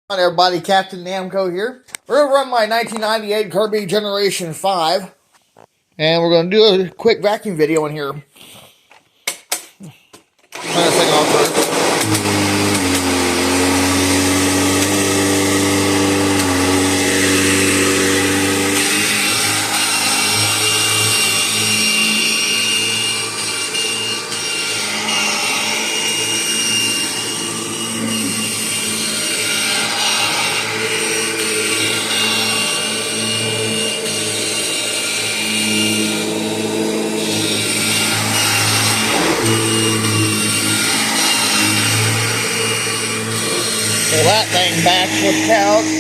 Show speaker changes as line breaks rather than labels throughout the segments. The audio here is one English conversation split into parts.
On everybody, Captain Namco here. We're going to run my 1998 Kirby Generation 5. And we're going to do a quick vacuum video in here. Turn this thing off first. Pull that thing back with the couch.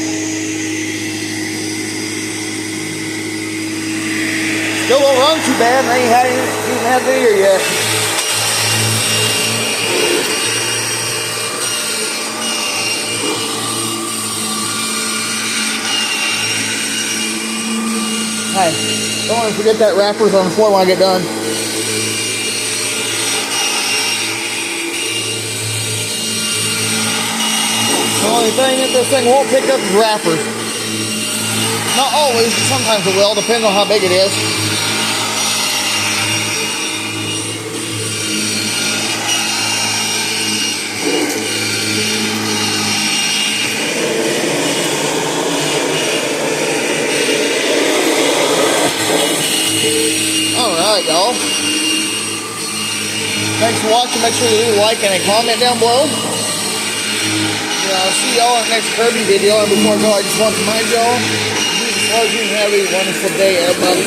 Still don't run too bad, and I ain't even had it in here yet. Hey, don't want to forget that wrapper's on the floor when I get done. The only thing that this thing won't pick up is wrappers. Not always, but sometimes it will, depending on how big it is. Alright, y'all. Thanks for watching. Make sure you leave a like and a comment down below. I'll see y'all in the next Kirby video. And before I go, I just want to remind y'all, Jesus loves you and have a wonderful day, everybody.